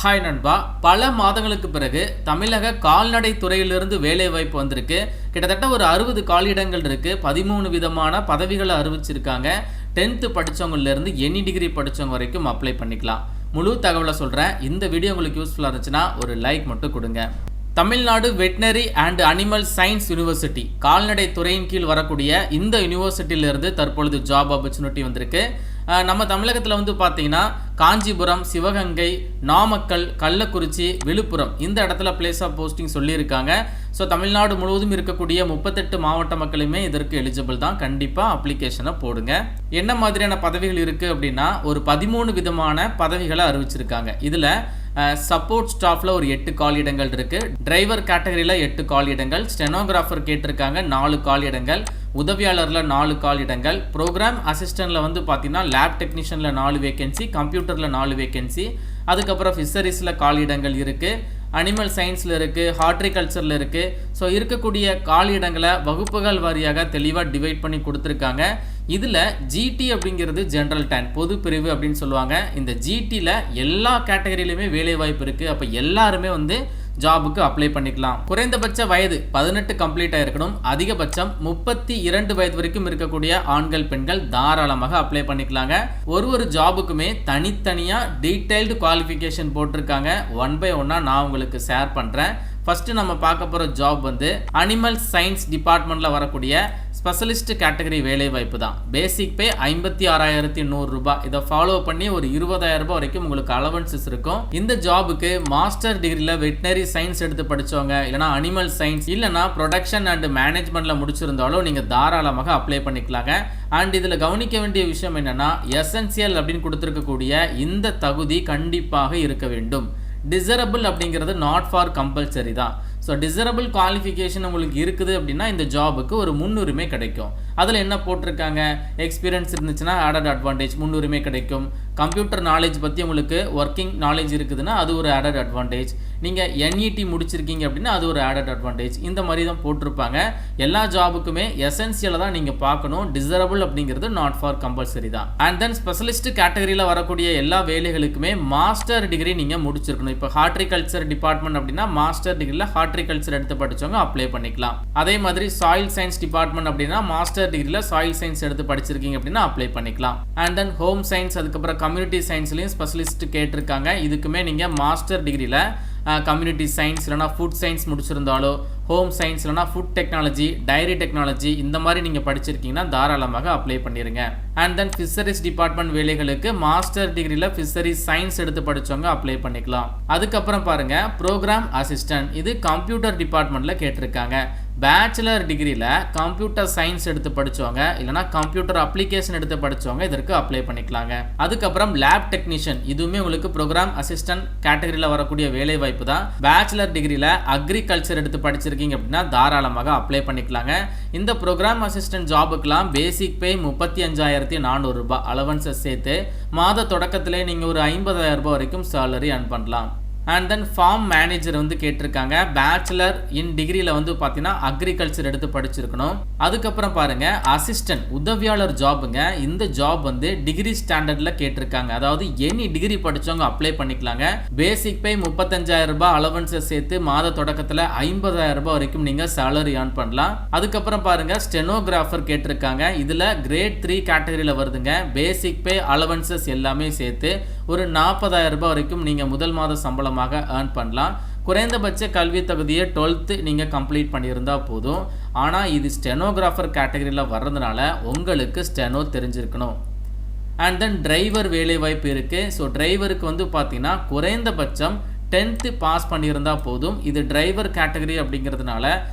Hi நண்பா, பல மாதங்களுக்கு பிறகு தமிழக கால்நடை துறையிலிருந்து வேலை வாய்ப்பு வந்திருக்கு. கிட்டத்தட்ட ஒரு 60 காலியிடங்கள் இருக்கு. 13 விதமான பதவிகளை அறிவிச்சிருக்காங்க. 10th படிச்சவங்கலேருந்து எனி டிகிரி படிச்சவங்க வரைக்கும் அப்ளை பண்ணிக்கலாம். முழு தகவலை சொல்கிறேன். இந்த வீடியோ உங்களுக்கு யூஸ்ஃபுல்லாக இருந்துச்சுன்னா ஒரு லைக் மட்டும் கொடுங்க. Tamil Nadu veterinary and animal science university கால்நடை துறையின் கீழ் வரக்கூடிய இந்த யூனிவர்சிட்டியிலிருந்து தற்பொழுது ஜாப் ஆப்பர்ச்சுனிட்டி வந்திருக்கு. நம்ம தமிழகத்தில் வந்து பார்த்தீங்கன்னா காஞ்சிபுரம், சிவகங்கை, நாமக்கல், கள்ளக்குறிச்சி, விழுப்புரம் இந்த இடத்துல பிளேஸ் ஆஃப் போஸ்டிங் சொல்லியிருக்காங்க. ஸோ தமிழ்நாடு முழுவதும் இருக்கக்கூடிய 38 மாவட்ட மக்களுமே இதற்கு எலிஜிபிள் தான். கண்டிப்பாக அப்ளிகேஷனை போடுங்க. என்ன மாதிரியான பதவிகள் இருக்குது அப்படின்னா ஒரு 13 விதமான பதவிகளை அறிவிச்சிருக்காங்க. இதில் சப்போர்ட் ஸ்டாஃபில் ஒரு 8 காலியிடங்கள் இருக்குது. டிரைவர் கேட்டகரியில் 8 காலியிடங்கள், ஸ்டெனோகிராஃபர் கேட்டிருக்காங்க 4 காலியிடங்கள், உதவியாளரில் 4 காலியிடங்கள், ப்ரோக்ராம் அசிஸ்டண்டில் வந்து பார்த்தீங்கன்னா லேப் டெக்னீஷியனில் 4 வேகன்சி, கம்ப்யூட்டரில் 4 வேகன்சி, அதுக்கப்புறம் ஃபிஷரிஸில் காலியிடங்கள் இருக்குது, அனிமல் சயின்ஸில் இருக்குது, ஹார்ட்ரிகல்ச்சரில் இருக்குது. ஸோ இருக்கக்கூடிய காலியிடங்களை வகுப்புகள் வாரியாக தெளிவாக டிவைட் பண்ணி கொடுத்துருக்காங்க. இதில் ஜிடி அப்படிங்கிறது ஜென்ரல் 10 பொது பிரிவு அப்படின்னு சொல்லுவாங்க. இந்த ஜிடியில் எல்லா கேட்டகரியிலுமே வேலை வாய்ப்பு இருக்குது. அப்போ எல்லாருமே வந்து ஜாபுக்கு அப்ளை பண்ணிக்கலாம். குறைந்தபட்ச வயது 18 கம்ப்ளீட் ஆகிருக்கணும். அதிகபட்சம் 32 வயது வரைக்கும் இருக்கக்கூடிய ஆண்கள் பெண்கள் தாராளமாக அப்ளை பண்ணிக்கலாங்க. ஒரு ஜாபுக்குமே தனித்தனியாக டீடைல்டு குவாலிஃபிகேஷன் போட்டிருக்காங்க. ஒன் பை ஒன்னாக நான் உங்களுக்கு ஷேர் பண்ணுறேன். ஃபஸ்ட்டு நம்ம பார்க்க போகிற ஜாப் வந்து அனிமல் சயின்ஸ் டிபார்ட்மெண்ட்டில் வரக்கூடிய ஸ்பெஷலிஸ்ட் கேட்டகரி வேலை வாய்ப்பு தான். பேசிக் பே 56,100 ரூபாய். இதை ஃபாலோ பண்ணி ஒரு 20,000 ரூபாய் வரைக்கும் உங்களுக்கு அலவன்சஸ் இருக்கும். இந்த ஜாபுக்கு மாஸ்டர் டிகிரியில் வெட்டினரி சயின்ஸ் எடுத்து படித்தவங்க, இல்லைனா அனிமல் சயின்ஸ், இல்லைனா ப்ரொடக்ஷன் அண்ட் மேனேஜ்மெண்ட்டில் முடிச்சிருந்தாலும் நீங்கள் தாராளமாக அப்ளை பண்ணிக்கலாங்க. அண்ட் இதில் கவனிக்க வேண்டிய விஷயம் என்னென்னா எசென்சியல் அப்படின்னு கொடுத்துருக்கக்கூடிய இந்த தகுதி கண்டிப்பாக இருக்க வேண்டும். டிசரபிள் அப்படிங்கிறது நாட் ஃபார் கம்பல்சரி தான். ஸோ டிசரபிள் குவாலிஃபிகேஷன் உங்களுக்கு இருக்குது அப்படின்னா இந்த ஜாபுக்கு ஒரு முன்னுரிமை கிடைக்கும். அதில் என்ன போட்டிருக்காங்க, எக்ஸ்பீரியன்ஸ் இருந்துச்சுன்னா ஆடட் அட்வான்டேஜ் முன்னுரிமை கிடைக்கும். கம்ப்யூட்டர் நாலேஜ் பற்றி உங்களுக்கு ஒர்க்கிங் நாலேஜ் இருக்குதுன்னா அது ஒரு ஆடட் அட்வான்டேஜ். நீங்கள் என்இடி முடிச்சிருக்கீங்க அப்படின்னா அது ஒரு ஆடட் அட்வான்டேஜ். இந்த மாதிரி தான் போட்டிருப்பாங்க. எல்லா ஜாபுக்குமே எசென்சியலை தான் நீங்கள் பார்க்கணும். டிசரபிள் அப்படிங்கிறது நாட் ஃபார் கம்பல்சரி தான். அண்ட் தென் ஸ்பெஷலிஸ்ட் கேட்டகரியில் வரக்கூடிய எல்லா வேலைகளுக்குமே மாஸ்டர் டிகிரி நீங்கள் முடிச்சிருக்கணும். இப்போ ஹார்ட்ரிகல்ச்சர் டிபார்ட்மெண்ட் அப்படின்னா மாஸ்டர் டிகிரியில் ஹார்ட்ரிகல்ச்சர் எடுத்து படித்தவங்க அப்ளை பண்ணிக்கலாம். அதே மாதிரி சாயில் சயின்ஸ் டிபார்ட்மெண்ட் அப்படின்னா மாஸ்டர் டிகிரியில் சாயில் சயின்ஸ் எடுத்து படிச்சிருக்கீங்க அப்படின்னா அப்ளை பண்ணிக்கலாம். அண்ட் தென் ஹோம் சயின்ஸ், அதுக்கப்புறம் கம்யூனிட்டி சயின்ஸ்லையும் ஸ்பெஷலிஸ்ட் கேட்டிருக்காங்க. இதுக்குமே நீங்கள் மாஸ்டர் டிகிரியில் கம்யூனிட்டி சயின்ஸ் இல்லைனா ஃபுட் சயின்ஸ் முடிச்சிருந்தாலோ, ஹோம் சயின்ஸ் இல்லைனா ஃபுட் டெக்னாலஜி, டைரி டெக்னாலஜி இந்த மாதிரி நீங்கள் படிச்சிருக்கீங்கன்னா தாராளமாக அப்ளை பண்ணிடுங்க. அண்ட் தென் ஃபிஷரிஸ் டிபார்ட்மெண்ட் வேலைகளுக்கு மாஸ்டர் டிகிரியில் ஃபிஷரிஸ் சயின்ஸ் எடுத்து படித்தவங்க அப்ளை பண்ணிக்கலாம். அதுக்கப்புறம் பாருங்கள் ப்ரோக்ராம் அசிஸ்டன்ட், இது கம்ப்யூட்டர் டிபார்ட்மெண்ட்டில் கேட்டிருக்காங்க. பேச்சுலர் டிகிரியில் கம்ப்யூட்டர் சயின்ஸ் எடுத்து படித்தவங்க இல்லைனா கம்ப்யூட்டர் அப்ளிகேஷன் எடுத்து படித்தவங்க இதற்கு அப்ளை பண்ணிக்கலாங்க. அதுக்கப்புறம் லேப் டெக்னீஷியன், இதுவுமே உங்களுக்கு ப்ரோக்ராம் அசிஸ்டன்ட் கேட்டகரியில் வரக்கூடிய வேலை வாய்ப்பு தான். பேச்சுலர் டிகிரியில் அக்ரிகல்ச்சர் எடுத்து படிச்சிருக்கீங்க அப்படின்னா தாராளமாக அப்ளை பண்ணிக்கலாங்க. இந்த ப்ரோக்ராம் அசிஸ்டன்ட் ஜாபுக்கெல்லாம் பேசிக் பே 35,400 ரூபாய் அலவன்சஸ் சேர்த்து மாத தொடக்கத்திலே நீங்கள் ஒரு 50,000 ரூபாய் வரைக்கும் சேலரி earn பண்ணலாம். அண்ட் தென் ஃபார்ம் மேனேஜர் வந்து கேட்டிருக்காங்க. பேச்சுலர் இன் டிகிரியில் வந்து பார்த்தீங்கன்னா அக்ரிகல்ச்சர் எடுத்து படிச்சிருக்கணும். அதுக்கப்புறம் பாருங்க அசிஸ்டன்ட் உதவியாளர் ஜாபுங்க. இந்த ஜாப் வந்து டிகிரி ஸ்டாண்டர்டில் கேட்டிருக்காங்க. அதாவது எனி டிகிரி படித்தவங்க அப்ளை பண்ணிக்கலாங்க. பேசிக் பே 35,000 ரூபாய் அலவன்ஸை சேர்த்து மாத தொடக்கத்தில் 50,000 ரூபாய் வரைக்கும் நீங்கள் சேலரி earn பண்ணலாம். அதுக்கப்புறம் பாருங்க ஸ்டெனோகிராஃபர் கேட்டிருக்காங்க. இதில் கிரேட் 3 கேட்டகரியில் வருதுங்க. பேசிக் பே அலவன்சஸ் எல்லாமே சேர்த்து ஒரு 40,000 ரூபாய் வரைக்கும் நீங்கள் முதல் மாத சம்பளமாக earn பண்ணலாம். குறைந்தபட்ச கல்வி தகுதியை 12th நீங்கள் கம்ப்ளீட் பண்ணியிருந்தால் போதும். ஆனால் இது ஸ்டெனோகிராஃபர் கேட்டகரியில் வர்றதுனால உங்களுக்கு ஸ்டெனோ தெரிஞ்சிருக்கணும். அண்ட் தென் டிரைவர் வேலை வாய்ப்பு இருக்குது. ஸோ டிரைவருக்கு வந்து பார்த்தீங்கன்னா குறைந்தபட்சம் 10th பாஸ் பண்ணியிருந்தால் போதும். இது டிரைவர் கேட்டகரி அப்படிங்கிறதுனால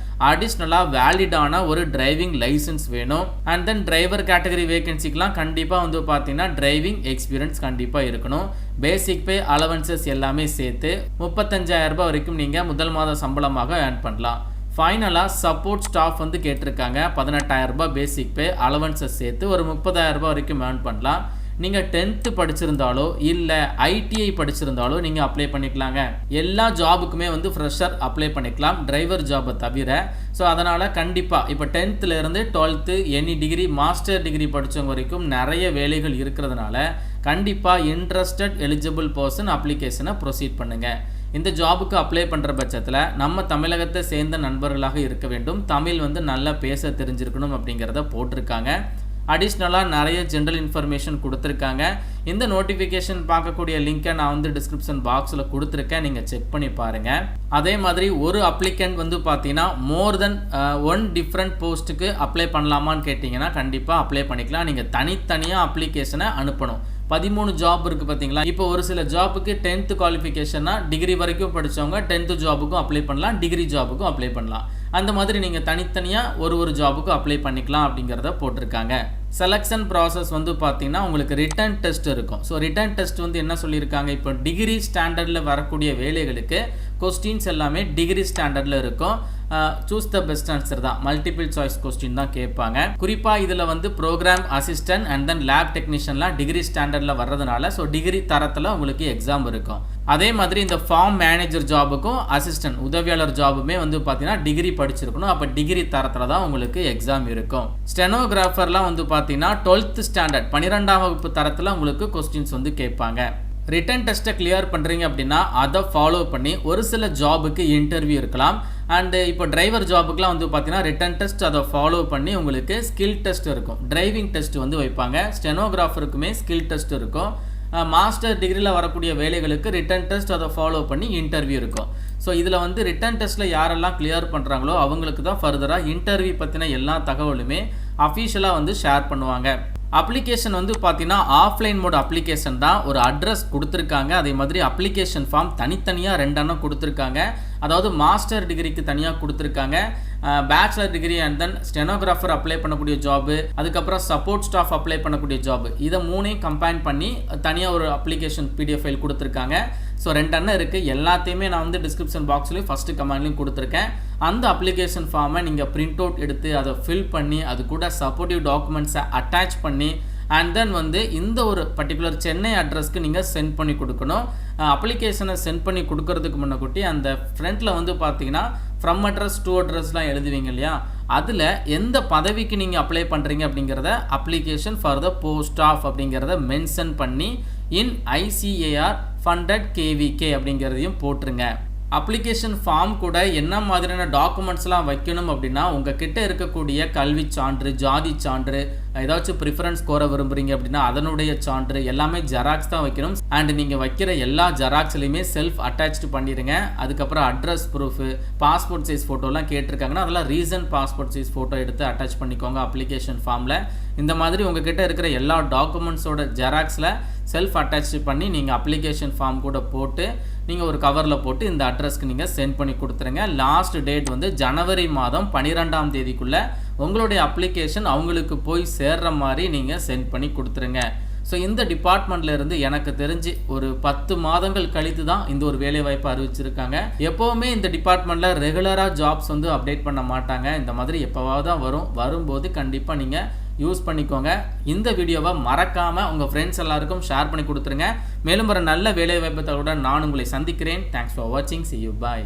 அடிஷ்னலாக வேலிடான ஒரு டிரைவிங் லைசன்ஸ் வேணும். அண்ட் தென் டிரைவர் கேட்டகரி வேகன்சிக்கெலாம் கண்டிப்பாக வந்து பார்த்தீங்கன்னா டிரைவிங் எக்ஸ்பீரியன்ஸ் கண்டிப்பாக இருக்கணும். பேசிக் பே அலவன்சஸ் எல்லாமே சேர்த்து 35,000 ரூபாய் வரைக்கும் நீங்கள் முதல் மாத சம்பளமாக earn பண்ணலாம். ஃபைனலாக சப்போர்ட் ஸ்டாஃப் வந்து கேட்டிருக்காங்க. 18,000 ரூபாய் பேசிக் பே அலவன்சஸ் சேர்த்து ஒரு 30,000 ரூபாய் வரைக்கும் earn பண்ணலாம். நீங்கள் 10th படிச்சிருந்தாலோ இல்லை ஐடிஐ படிச்சிருந்தாலோ நீங்கள் அப்ளை பண்ணிக்கலாங்க. எல்லா ஜாபுக்குமே வந்து ஃப்ரெஷர் அப்ளை பண்ணிக்கலாம், டிரைவர் ஜாபை தவிர. ஸோ அதனால் கண்டிப்பாக இப்போ 10th-லேருந்து 12th any degree master degree படித்தவங்க வரைக்கும் நிறைய வேலைகள் இருக்கிறதுனால கண்டிப்பாக இன்ட்ரெஸ்டட் எலிஜிபிள் பர்சன் அப்ளிகேஷனை ப்ரொசீட் பண்ணுங்கள். இந்த ஜாபுக்கு அப்ளை பண்ணுற பட்சத்தில் நம்ம தமிழகத்தை சேர்ந்த நண்பர்களாக இருக்க வேண்டும், தமிழ் வந்து நல்லா பேச தெரிஞ்சிருக்கணும் அப்படிங்கிறத போட்டிருக்காங்க. அடிஷ்னலாக நிறைய ஜென்ரல் இன்ஃபர்மேஷன் கொடுத்துருக்காங்க. இந்த நோட்டிஃபிகேஷன் பார்க்கக்கூடிய லிங்க்கை நான் வந்து டிஸ்கிரிப்ஷன் பாக்ஸில் கொடுத்துருக்கேன், நீங்கள் செக் பண்ணி பாருங்கள். அதே மாதிரி ஒரு அப்ளிகண்ட் வந்து பார்த்தீங்கன்னா மோர் தென் 1 டிஃப்ரெண்ட் போஸ்ட்டுக்கு அப்ளை பண்ணலாமான்னு கேட்டிங்கன்னா கண்டிப்பாக அப்ளை பண்ணிக்கலாம். நீங்கள் தனித்தனியாக அப்ளிகேஷனை அனுப்பணும். 13 ஜாப் இருக்குது பார்த்தீங்களா. இப்போ ஒரு சில ஜாப்புக்கு 10th குவாலிஃபிகேஷனா டிகிரி வரைக்கும் படித்தவங்க 10th ஜாபுக்கும் அப்ளை பண்ணலாம், டிகிரி ஜாபுக்கும் அப்ளை பண்ணலாம். அந்த மாதிரி நீங்கள் தனித்தனியாக ஒரு ஜாபுக்கும் அப்ளை பண்ணிக்கலாம் அப்படிங்கிறத போட்டிருக்காங்க. செலெக்ஷன் ப்ராசஸ் வந்து பார்த்தீங்கன்னா உங்களுக்கு ரிட்டன் டெஸ்ட் இருக்கும். ஸோ ரிட்டன் டெஸ்ட் வந்து என்ன சொல்லியிருக்காங்க, இப்போ டிகிரி ஸ்டாண்டர்டில் வரக்கூடிய வேலைகளுக்கு கொஸ்டின்ஸ் எல்லாமே டிகிரி ஸ்டாண்டர்டில் இருக்கும். சூஸ் த பெஸ்ட் ஆன்சர் தான், மல்டிபிள் சாய்ஸ் கொஸ்டின் தான் கேட்பாங்க. குறிப்பாக இதில் வந்து program assistant and then lab டெக்னீஷியன்லாம் டிகிரி ஸ்டாண்டர்டில் வர்றதுனால ஸோ டிகிரி தரத்தில் உங்களுக்கு எக்ஸாம் இருக்கும். அதே மாதிரி இந்த ஃபார்ம் மேனேஜர் ஜாபுக்கும் அசிஸ்டன்ட் உதவியாளர் ஜாபுமே வந்து பார்த்தீங்கன்னா டிகிரி படிச்சிருக்கணும். அப்போ டிகிரி தரத்தில் தான் உங்களுக்கு எக்ஸாம் இருக்கும். ஸ்டெனோகிராஃபர்லாம் வந்து பார்த்தீங்கன்னா 12th ஸ்டாண்டர்ட் 12ஆம் வகுப்பு தரத்தில் உங்களுக்கு கொஸ்டின்ஸ் வந்து கேட்பாங்க. ரிட்டன் டெஸ்ட்டை கிளியர் பண்ணுறீங்க அப்படின்னா அதை ஃபாலோ பண்ணி ஒரு சில ஜாபுக்கு இன்டர்வியூ இருக்கலாம். அண்டு இப்போ டிரைவர் ஜாபுக்குலாம் வந்து பார்த்தீங்கன்னா ரிட்டன் டெஸ்ட் அதை ஃபாலோ பண்ணி உங்களுக்கு ஸ்கில் டெஸ்ட் இருக்கும், டிரைவிங் டெஸ்ட் வந்து வைப்பாங்க. ஸ்டெனோகிராஃபருக்குமே ஸ்கில் டெஸ்ட் இருக்கும். மாஸ்டர் டிகிரியில் வரக்கூடிய வேலைகளுக்கு ரிட்டன் டெஸ்ட் அதை ஃபாலோ பண்ணி இன்டர்வியூ இருக்கும். ஸோ இதில் வந்து ரிட்டன் டெஸ்ட்டில் யாரெல்லாம் கிளியர் பண்ணுறாங்களோ அவங்களுக்கு தான் ஃபர்தராக இன்டர்வியூ பற்றின எல்லா தகவலுமே அஃபீஷியலாக வந்து ஷேர் பண்ணுவாங்க. அப்ளிகேஷன் வந்து பார்த்தீங்கன்னா ஆஃப்லைன் மோட் அப்ளிகேஷன் தான். ஒரு அட்ரஸ் கொடுத்துருக்காங்க, அதே மாதிரி அப்ளிகேஷன் ஃபார்ம் தனித்தனியாக 2 எண்ணம் கொடுத்துருக்காங்க. அதாவது மாஸ்டர் டிகிரிக்கு தனியாக கொடுத்துருக்காங்க, bachelor degree and then stenographer apply பண்ணக்கூடிய ஜாபு, அதுக்கப்புறம் சப்போர்ட் ஸ்டாஃப் அப்ளை பண்ணக்கூடிய ஜாபு, இதை 3ஐயும் கம்பைன் பண்ணி தனியாக ஒரு அப்ளிகேஷன் பிடிஎஃப் ஃபைல் கொடுத்துருக்காங்க. ஸோ 2 எண்ணம் இருக்குது. எல்லாத்தையுமே நான் வந்து டிஸ்கிரிப்ஷன் பாக்ஸ்லேயும் ஃபஸ்ட்டு கமெண்ட்லையும் கொடுத்துருக்கேன். அந்த அப்ளிகேஷன் ஃபார்மை நீங்கள் பிரிண்ட் அவுட் எடுத்து அதை ஃபில் பண்ணி அது கூட சப்போர்ட்டிவ் டாக்குமெண்ட்ஸை அட்டாச் பண்ணி அண்ட் தென் வந்து இந்த ஒரு பர்டிகுலர் சென்னை அட்ரஸ்க்கு நீங்கள் சென்ட் பண்ணி கொடுக்கணும். அப்ளிகேஷனை சென்ட் பண்ணி கொடுக்கறதுக்கு முன்னக்கூட்டி அந்த ஃப்ரண்ட்டில் வந்து பார்த்தீங்கன்னா ஃப்ரம் அட்ரஸ் டு அட்ரஸ்லாம் எழுதுவீங்க இல்லையா, அதில் எந்த பதவிக்கு நீங்கள் அப்ளை பண்ணுறீங்க அப்படிங்கிறத application for the post of அப்படிங்கிறத மென்ஷன் பண்ணி இன் ICAR ஃபண்டட் KVK அப்படிங்கிறதையும் போட்டுருங்க. அப்ளிகேஷன் ஃபார்ம் கூட என்ன மாதிரியான டாக்குமெண்ட்ஸ்லாம் வைக்கணும் அப்படின்னா உங்கள் இருக்கக்கூடிய கல்வி சான்று, ஜாதி சான்று, ஏதாச்சும் ப்ரிஃபரன்ஸ் கோர விரும்புகிறீங்க அப்படின்னா அதனுடைய சான்று எல்லாமே ஜெராக்ஸ் தான் வைக்கணும். அண்ட் நீங்கள் வைக்கிற எல்லா ஜெராக்ஸ்லையுமே செல்ஃப் அட்டாச்சு பண்ணிடுங்க. அதுக்கப்புறம் அட்ரஸ் ப்ரூஃபு, பாஸ்போர்ட் சைஸ் ஃபோட்டோலாம் கேட்டிருக்காங்கன்னா அதெல்லாம் ரீசன்ட் பாஸ்போர்ட் சைஸ் ஃபோட்டோ எடுத்து அட்டாச் பண்ணிக்கோங்க அப்ளிகேஷன் ஃபார்மில். இந்த மாதிரி உங்ககிட்ட இருக்கிற எல்லா டாக்குமெண்ட்ஸோட ஜெராக்ஸில் செல்ஃப் அட்டாச் பண்ணி நீங்கள் அப்ளிகேஷன் ஃபார்ம் கூட போட்டு நீங்கள் ஒரு கவரில் போட்டு இந்த அட்ரஸ்க்கு நீங்கள் சென்ட் பண்ணி கொடுத்துருங்க. லாஸ்ட் டேட் வந்து ஜனவரி மாதம் 12ஆம் தேதிக்குள்ளே உங்களுடைய அப்ளிகேஷன் அவங்களுக்கு போய் சேர்ற மாதிரி நீங்கள் சென்ட் பண்ணி கொடுத்துருங்க. ஸோ இந்த டிபார்ட்மெண்ட்ல இருந்து எனக்கு தெரிஞ்சு ஒரு 10 மாதங்கள் கழித்து தான் இந்த ஒரு வேலைவாய்ப்பு அறிவிச்சிருக்காங்க. எப்போவுமே இந்த டிபார்ட்மெண்ட்டில் ரெகுலராக ஜாப்ஸ் வந்து அப்டேட் பண்ண மாட்டாங்க. இந்த மாதிரி எப்போவாவது தான் வரும்போது கண்டிப்பாக நீங்கள் யூஸ் பண்ணிக்கோங்க. இந்த வீடியோவை மறக்காமல் உங்கள் ஃப்ரெண்ட்ஸ் எல்லாருக்கும் ஷேர் பண்ணி கொடுத்துருங்க. மேலும் ஒரு நல்ல வேலைவாய்ப்பு தகவலுடன் நான் உங்களை சந்திக்கிறேன். தேங்க்ஸ் ஃபார் வாட்சிங். See you. Bye.